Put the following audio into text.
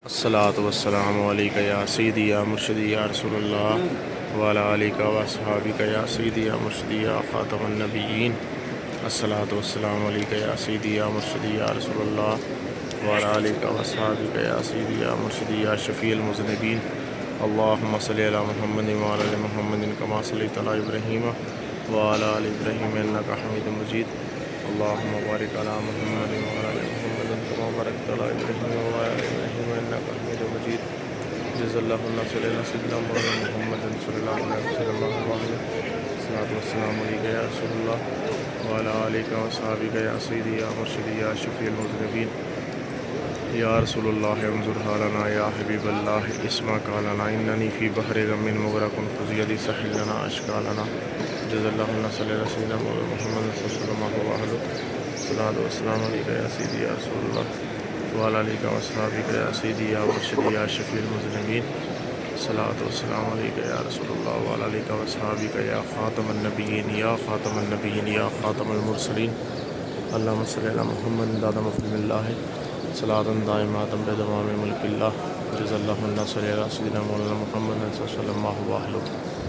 الصلاۃ والسلام علیکہ یا سیدی یا مرشدی یا رسول اللہ وعلی آلہ و اصحابہ یا سیدی یا مرشدی یا خاتم النبیین۔ الصلاۃ والسلام علیکہ یا سیدی یا مرشدی یا رسول اللہ وعلی آلہ و اصحابہ یا سیدی یا مرشدی یا شفیع المذنبین۔ اللہم صلی علی محمد وعلی آل محمد کما صلیت علی ابراہیم وعلی آل ابراہیم انک حمید مجید۔ اللہم بارک علی محمد وعلی آل محمد کما بارکت علی ابراہیم وعلی آل ابراہیم انک حمید مجید۔ جزا اللہ صلی اللہ سیدنا مولانا محمد صلی اللہ علیہ وسلم۔ الصلاۃ والسلام علیکہ یا رسول اللہ وعلی آلہ و اصحابہ یا سیدی یا مرشدی یا شفیع المذنبین۔ یا رسول اللہ انظر حالنا یا حبیب اللہ اسمع قالنا اننی فی بحر غم مغرق فزیدی سہل لنا اشکالنا۔ جزا اللہ صلی اللہ سیدنا مولانا محمد صلی اللہ علیہ وسلم۔ الصلاۃ والسلام علیکہ یا سیدی یا رسول اللہ وعلی آلہ و اصحابہ یا سیدی یا مرشدی یا شفیع المذنبین۔ الصلاۃ والسلام علیکہ یا رسول اللہ وعلی آلہ و اصحابہ یا خاتم النبیین یا خاتم النبیین یا خاتم المرسلین۔ اللہم صلی علی محمد داد مفہوم اللہ صلاۃ دائمۃ بدوام ملک اللہ۔ جزا اللہ صلی علی سیدنا مولانا محمد صلی اللہ علیہ وسلم۔